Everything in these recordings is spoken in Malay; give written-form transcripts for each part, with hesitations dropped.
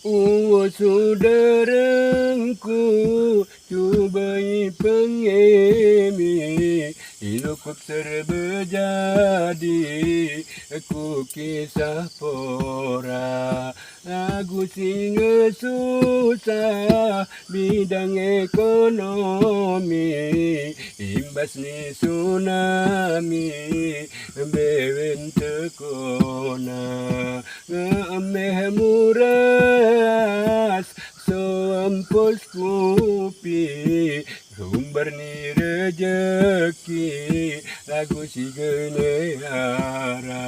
Saudaraku, cubai pengemi, hidup serba jadi, aku kisah pora. Aku singa susah, bidang ekonomi, imbas ni tsunami, bewen tekona, ngameh muras, soampos kopi, rumbar ni rejeki, lagu si genehara.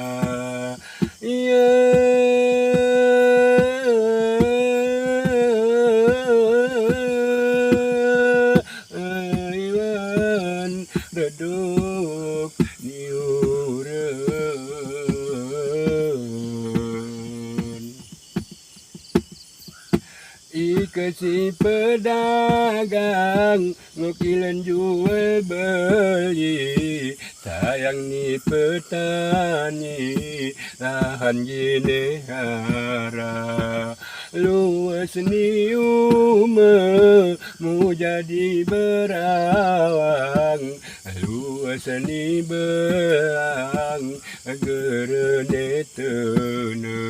Iwan reduk niureun. Ika si pedagang ngokilan jual beli, sayang ni petani lahan ginehara. Luas ni mu jadi berawang, luas ni beang gerene tene.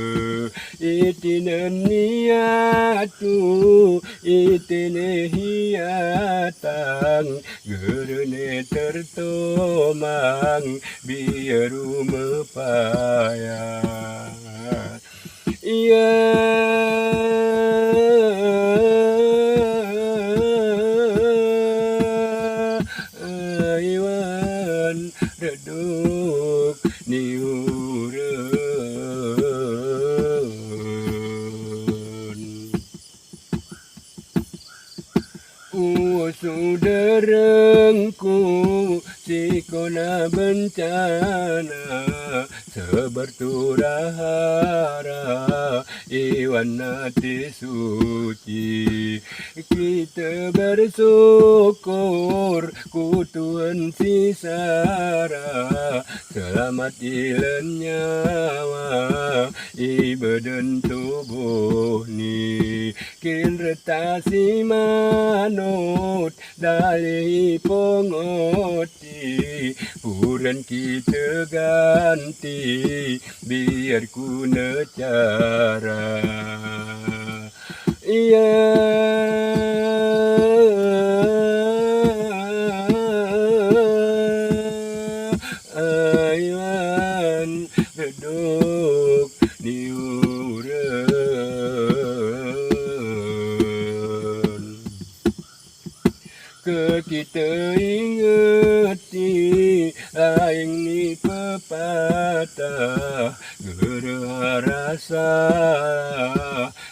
Itinen niatu, itine hiatang, gerene tertomang, biar mepayah. Iwan reduk niureun. Saudaraku, sikona bencana, seberturahara, Iwan hati suci. Kita bersyukur ku Tuhan si Sara, selamat ilan nyawa, ibadan tubuh ni. Kin retasi manut, dalih pengoti, puran kita ganti, biar ku necara. Iwan reduk niureun. Ke kita ingeti aing ni pepatah, gerah rasa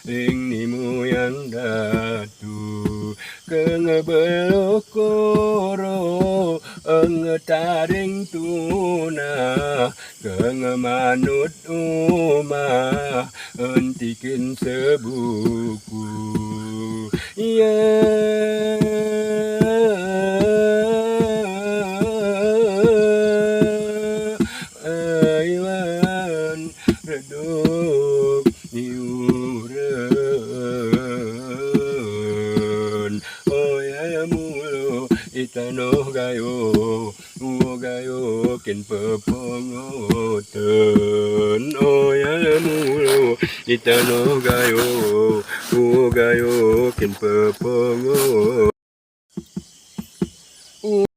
ing ni moyang datu, kengebelo koro engetaring tuna, kengemanut umah entikin sebuku. Iwan reduk niureun. Oya mulo itanoh gayo, gayo kin pepengoten. Oya mulo itanoh gayo, gayo kin pepengoten.